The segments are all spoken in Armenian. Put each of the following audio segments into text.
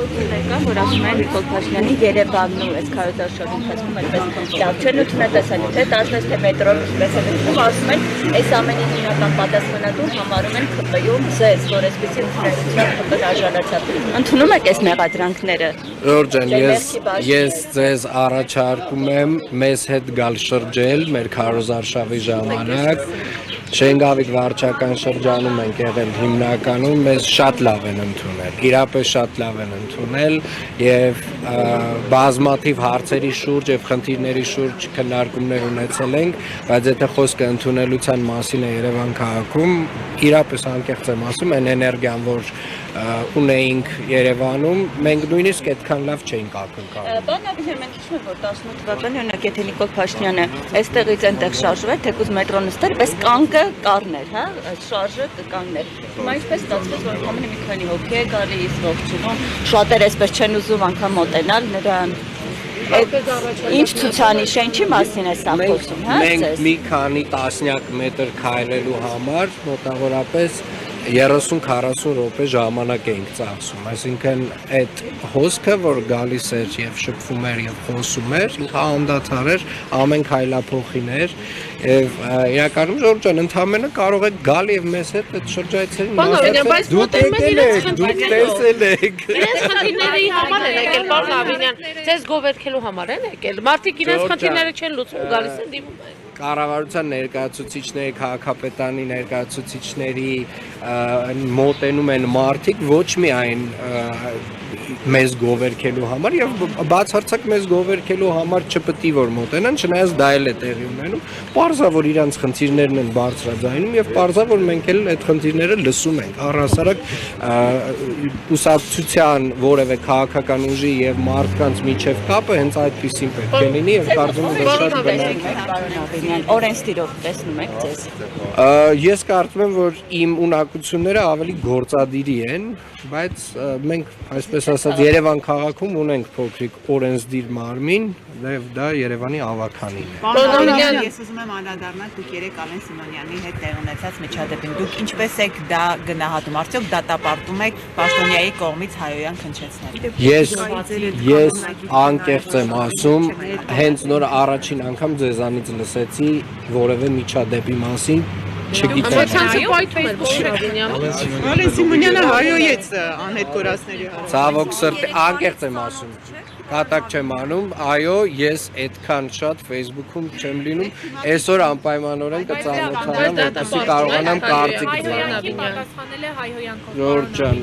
Հաղորդումներ կան, որ ասում են Նիկոլ Փաշինյանի Երևանն ու այս քարոզարշավի ընթացքում այդպես լավ չեն ուտնատեսալու, թե տաշնես թե մետրոն ինչպես է դեպքում ասում են, այս ամենին հիմնական պատասխանատու համարում են ՔՊ-ում ձեզ, որ այսպեսի ընտրության ՔՊ-ն արժանացավ։ Ընդունում եք այս մեղադրանքները։ Ժորժ ջան, ես ձեզ առաջարկում եմ մեզ հետ գալ շրջել մեր քարոզարշավի ժամանակ։ Շենգավիթ վարչական շրջանում ենք եղել հիմնականում, մեզ շատ լավ են ընդունել, իրապես շատ լավ են ընդունել եւ բազմաթիվ հարցերի շուրջ եւ խնդիրների շուրջ քննարկումներ ունեցել ենք, բայց եթե խոսքը ընդունելության մասին է Երևան քաղաքում, իրապես անկեղծ եմ ասում, այն էներգիան, որ ունեինք Երևանում, մենք նույնիսկ այդքան լավ չէինք ակնկալում։ Պարոն Աբիհյան, մենք հիշում ենք, որ 18 թվականի օրինակ եթե Նիկոլ Փաշինյանը այստեղից այնտեղ շարժվեր, թեկուզ մետրոն նստեր, պես կանգը կառներ, հա, շարժը կկանգներ։ Հիմա ինչպես ստացվեց, որ ամենը մի քանի հոգի է գալիս, ողջունում, շատեր այսպես չեն ուզում անգամ մոտենալ նրան։ Ինչ ցուցանիշ է, ինչի մասին է սա խոսում, հա, մենք մի քանի տասնյակ մետր քայլելու համար մոտավորապես 30-40 րոպե ժամանակ էինք ծախսում, այսինքն այդ հոսքը, որ գալիս էր եւ շփվում էր եւ խոսում էր, ինքը անդադար էր, ամեն քայլափոխին էր եւ իրականում Ժորժ ջան, ընդհանրապես կարող եք գալ եւ մեզ հետ այդ շրջայցերին մասնակցել։ Դուք տեսել եք։ Իրենց խնդիրների համար են եկել, պարոն Աբիհյան, ձեզ գովերքելու համար են եկել։ Մարդիկ իրենց խնդիրները չեն լուծում, գալիս են դիմում են։ Կառավարության ներկայացուցիչների, քաղաքապետարանի ներկայացուցիչների մոտենում են մարդիկ ոչ միայն մեզ գովերքելու համար եւ բացարձակ մեզ գովերքելու համար չպետք է որ մոտենան, չնայած դա էլ է տեղի ունենում, պարզա որ իրանց խնդիրներն են բարձրաձայնում եւ պարզա որ մենք էլ այդ խնդիրները լսում ենք։ Առհասարակ ուսակցության որևէ քաղաքական ուժի եւ մարդկանց միջև կապը հենց այդպեսին պետք է լինի եւ կարծում եմ որ շատ բնավ օրենսդիրով տեսնում եք ձեզ։ Ես կարծում եմ, որ իմ ունակությունները ավելի գործադիրի են, բայց մենք, այսպես ասած, Երևան քաղաքում ունենք փոքրիկ օրենսդիր մարմին, եւ դա Երևանի ավականին է։ Պարոն Աբիհյան, ես ուզում եմ անդրադառնալ դուք երեք Ալեն Սիմոնյանի հետ տեղ ունեցած միջադեպին։ Դուք ինչպես եք դա գնահատում, արդյոք դատապարտում եք Պաշտոնյայի կողմից հայոյան քննչեցնել։ Ես անկեղծ եմ ասում, հենց նոր առաջին անգամ ձեզանից լսեցի որևէ միջադեպի մասին Ալեն Սիմոնյանը հայոյեց անհետ կորածների հարցը։ Ցավոք սրտի անկեղծ եմ ասում։ Կատակ չեմ անում, այո, ես այդքան շատ Facebook-ում չեմ լինում, այսօր անպայմանորեն կծանոթանամ, որպեսզի կարողանամ կարծիք տալ։ Ժորժ ջան,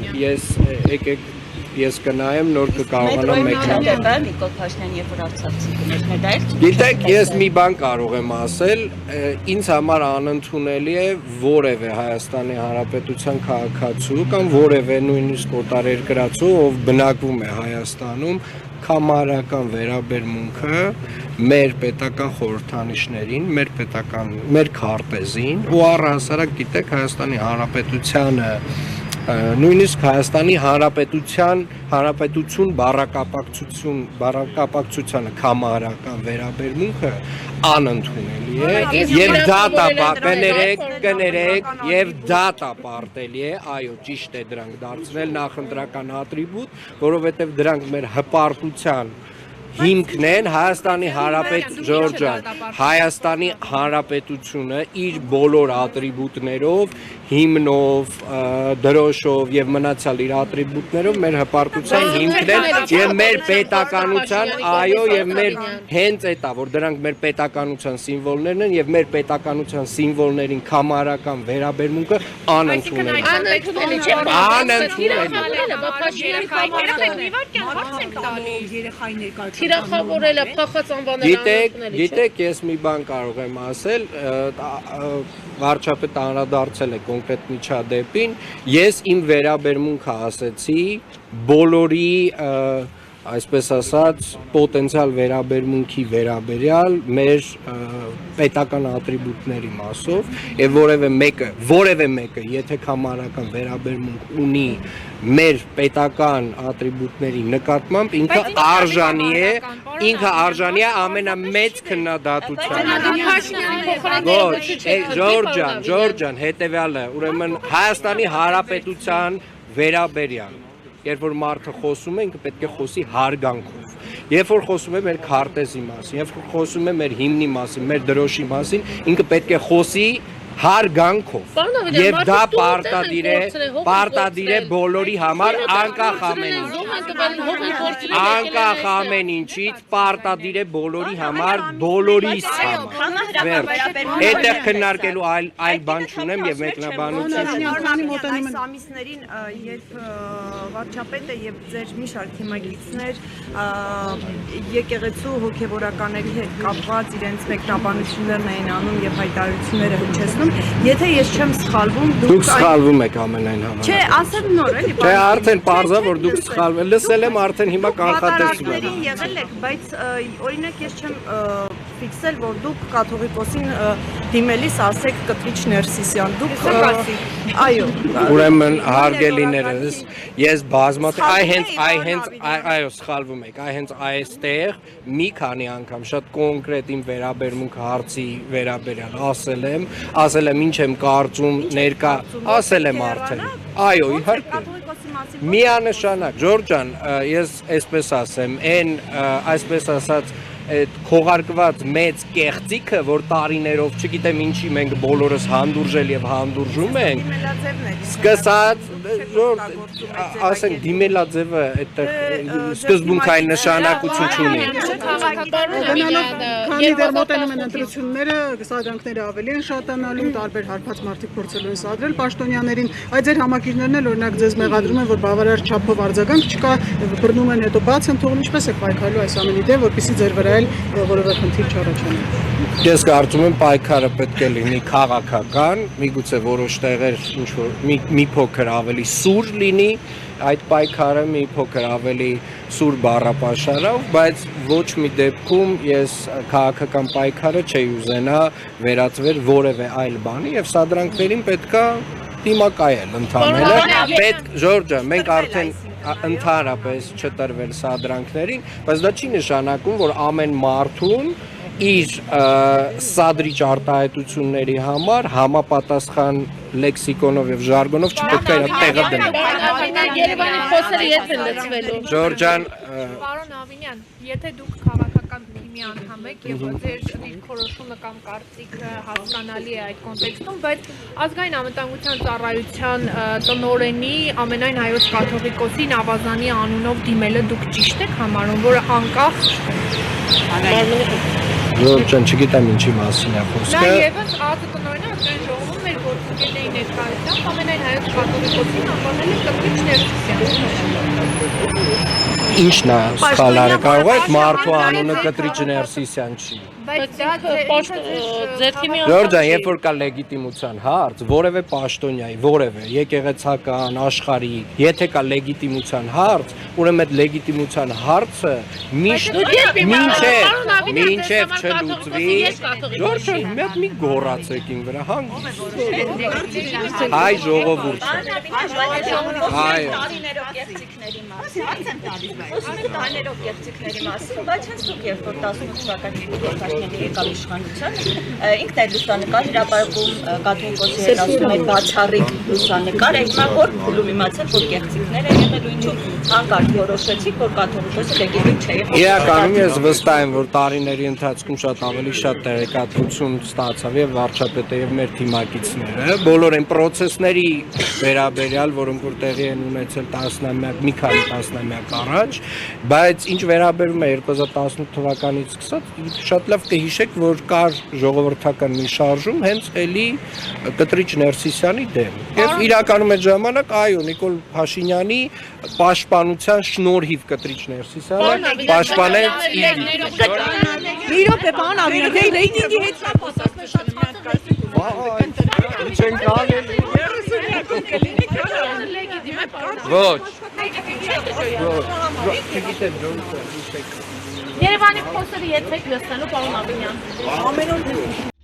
ես կնայեմ, նոր կկարողանամ մեկնաբանել Նիկոլ Փաշինյանը երբ որ Արցախցի գներ, դա էլ։ Գիտեք, ես մի բան կարող եմ ասել, ինձ համար անընդունելի է որևէ Հայաստանի Հանրապետության քաղաքացու կամ որևէ նույնիսկ օտարերկրացու, ով բնակվում է Հայաստանում, կամարական վերաբերմունքը մեր պետական խորհրդանիշներին, մեր քարտեզին ու առհասարակ գիտեք Հայաստանի Հանրապետությանը նույնիսկ Հայաստանի Հանրապետություն բառակապակցությանը կամարական վերաբերմունքը անընդունելի է եւ եւ դատապարտելի է, այո, ճիշտ է դրանք դարձնել նախընտրական ատրիբուտ, որովհետեւ դրանք մեր հպարտության հիմքն են Հայաստանի Հանրապետությունը իր բոլոր ատրիբուտներով, հիմնով, դրոշով եւ մնացյալ իր ատրիբուտներով մեր հպարտության հիմքն են եւ մեր պետականության, այո, եւ մեր հենց էտա, որ դրանք մեր պետականության սիմվոլներն են եւ մեր պետականության սիմվոլներին կամարական վերաբերմունքը անընդունելի է։ Թիրախավորելը, փախած անվանել Գիտեք, ես մի բան կարող եմ ասել, վարչապետը անդրադարձել է կոնկրետ միջադեպին, ես իմ վերաբերմունքը ասեցի բոլորի այսպես ասած պոտենցիալ վերաբերմունքի վերաբերյալ մեր պետական ատրիբուտների մասով եւ որևէ մեկը եթե կամարական վերաբերմունք ունի մեր պետական ատրիբուտների նկատմամբ ինքը արժանի է ամենամեծ քննադատության։ Ժորժ ջան, հետեւյալը, ուրեմն Հայաստանի Հանրապետության վերաբերյալ երբ որ մարդը խոսում է, ինքը պետք է խոսի հարգանքով։ Երբ որ խոսում է մեր քարտեզի մասին, երբ որ խոսում է մեր հիմնի մասին, մեր դրոշի մասին, ինքը պետք է խոսի հարգանքով։ Եվ դա պարտադիր է բոլորի համար, անկախ ամեն ինչից, պարտադիր է բոլորի համար, բոլորիս համար։ Այդտեղ քննարկելու այլ բան չունեմ եւ մեկնաբանություն։ Այս ամիսներին, երբ վարչապետը եւ ձեր մի շարք թիմագիտներ եկեղեցու հոգեվորականների հետ կապված իրենց մեկնաբանություններն էին անում եւ հայտարարությունները հնչեցնում, եթե ես չեմ սխալվում, դուք սխալվում եք ամենայն համարը։ Չէ, ասեմ նոր էլի։ Չէ, արդեն parza որ դուք սխալվում եք։ Լսել եմ արդեն հիմա կանխատեսում եմ։ Կատարակներին եղել եք, բայց օրինակ ես չեմ ֆիքսել, որ դուք կաթողիկոսին դիմելիս ասեք Կտրիչ Ներսիսյան։ Դուք այո։ Ուրեմն հարգելիներս, ես բազմաթիվ այո, սխալվում եք։ Այ հենց այստեղ մի քանի անգամ շատ կոնկրետ իմ վերաբերմունք հարցի վերաբերյալ ասել եմ ինչ եմ կարծում ներկա, ասել եմ արդեն։ Այո, իհարկե։ Միանշանակ, Ջորջ ջան, ես այսպես ասեմ, այսպես ասած այդ քողարկված մեծ կեղծիքը, որ տարիներով, չգիտեմ ինչի մենք բոլորս հանդուրժել եւ հանդուրժում ենք, սկսած, ասենք դիմելաձևը այդտեղ սկզբունքային նշանակություն չունի։ Քանի դեռ մոտենում են ընտրությունները, սադրանքները ավելի են շատանալու, տարբեր հարբած մարդիկ փորձելու են սադրել պաշտոնյաներին, այդ ձեր համակիրներն էլ օրինակ ձեզ մեղադրում են, որ բավարար չափով արձագանք չկա, բռնում են հետո բաց են թողնում, ինչպես եք պայքարելու այս ամենի դեմ, որպեսզի ձեր վրա որևէ խնդիր չառաջանա։ Ես կարծում եմ պայքարը պետք է լինի քաղաքական, միգուցե որոշ տեղեր ինչ որ մի փոքր ավելի սուր լինի, այդ պայքարը մի փոքր ավելի սուր բառապաշարով, բայց ոչ մի դեպքում ես քաղաքական պայքարը չէի ուզենա վերածվել որևէ այլ բանի եւ սադրանքներին պետքա դիմակայել ընդհանրապես։ Պետք Ժորժը, մենք արդեն ընդհանրապես չտրվել սադրանքներին, բայց դա չի նշանակում, որ ամեն մարդուն իր սադրիչ արտահայտությունների համար համապատասխան լեքսիկոնով եւ ժարգոնով չպետք է իր տեղը դնել։ Երևանի խոսերը երբ են լցվելու։ Ժորժ ջան, Պարոն Ավինյան, եթե դուք քաղաքական թիմի անդամ եք եւ ձեր դիրքորոշումը կամ կարծիքը հասկանալի է այդ կոնտեքստում, բայց ազգային անվտանգության ծառայության տնօրենի ամենայն հայոց կաթողիկոսի Նավազանի անունով դիմելը դուք ճիշտ եք համարում, որը անկախ Ժորժ ջան, չգիտեմ ինչի մասին է խոսքը։ Նա եւս ԱՏ տնօրենը ազգային ժողովում մեր գործընկերների ներկայությամբ ամենայն հայոց կաթողիկոսին անվանել է Կտրիչ Ներսիսյան։ Ինչն է սխալարը, կարող է մարդու անունը Կտրիչ Ներսիսյան չի։ Բայց դա ձեր թիմի Ժորժ ջան, երբ որ կա լեգիտիմության հարց, որևէ պաշտոնյայի, որևէ եկեղեցական, աշխարհիկ, եթե կա լեգիտիմության հարց, ուրեմն այդ լեգիտիմության հարցը մինչև չլուծվի, Ժորժ ջան, մի հատ մի գոռացեք ին վրա, հանգիստ։ Հայ ժողովուրդ։ Այո։ Տարիներով կեղծիքների մասին, բայց հենց դուք երբ որ 18 թվականի փոխարինի եկալ իշխանության, ինքն է լուսանկար հրապարակում կաթողիկոսի հետ ասում է բացառիկ լուսանկար, այդմա որ փուլում իմացել, որ կեղծիքներ է եղել ու ինչու հանկարծ որոշեցիք, որ կաթողիկոսը լեգիտիմ չէ։ Իրականում ես վստահ եմ, որ տարիների ընթացքում շատ տեղեկատվություն ստացավ եւ վարչապետը եւ մեր թիմակիցները, բոլոր այն process-ների վերաբերյալ, որոնք որ տեղի են ունեցել մի քանի տասնամյակ առաջ, բայց ինչ վերաբերում է 2018 թվականից սկսած, շատ լավ կհիշեք, որ կար ժողովրդական մի շարժում հենց էլի Կտրիչ Ներսիսյանի դեմ։ Եվ իրականում այդ ժամանակ այո, Նիկոլ Փաշինյանի պաշտպանության շնորհիվ Կտրիչ Ներսիսյանը պաշտպանեց իր Մի րոպե, պարոն Ավինյան, դե ռեյտինգի հետ նա խոսացնե շատ ցածր։ Ինչ են կարել։ Ոչ։ Չգիտեմ, Երևանի խոսերը եթե լսելու պարոն Ավինյան։ Ամեն օր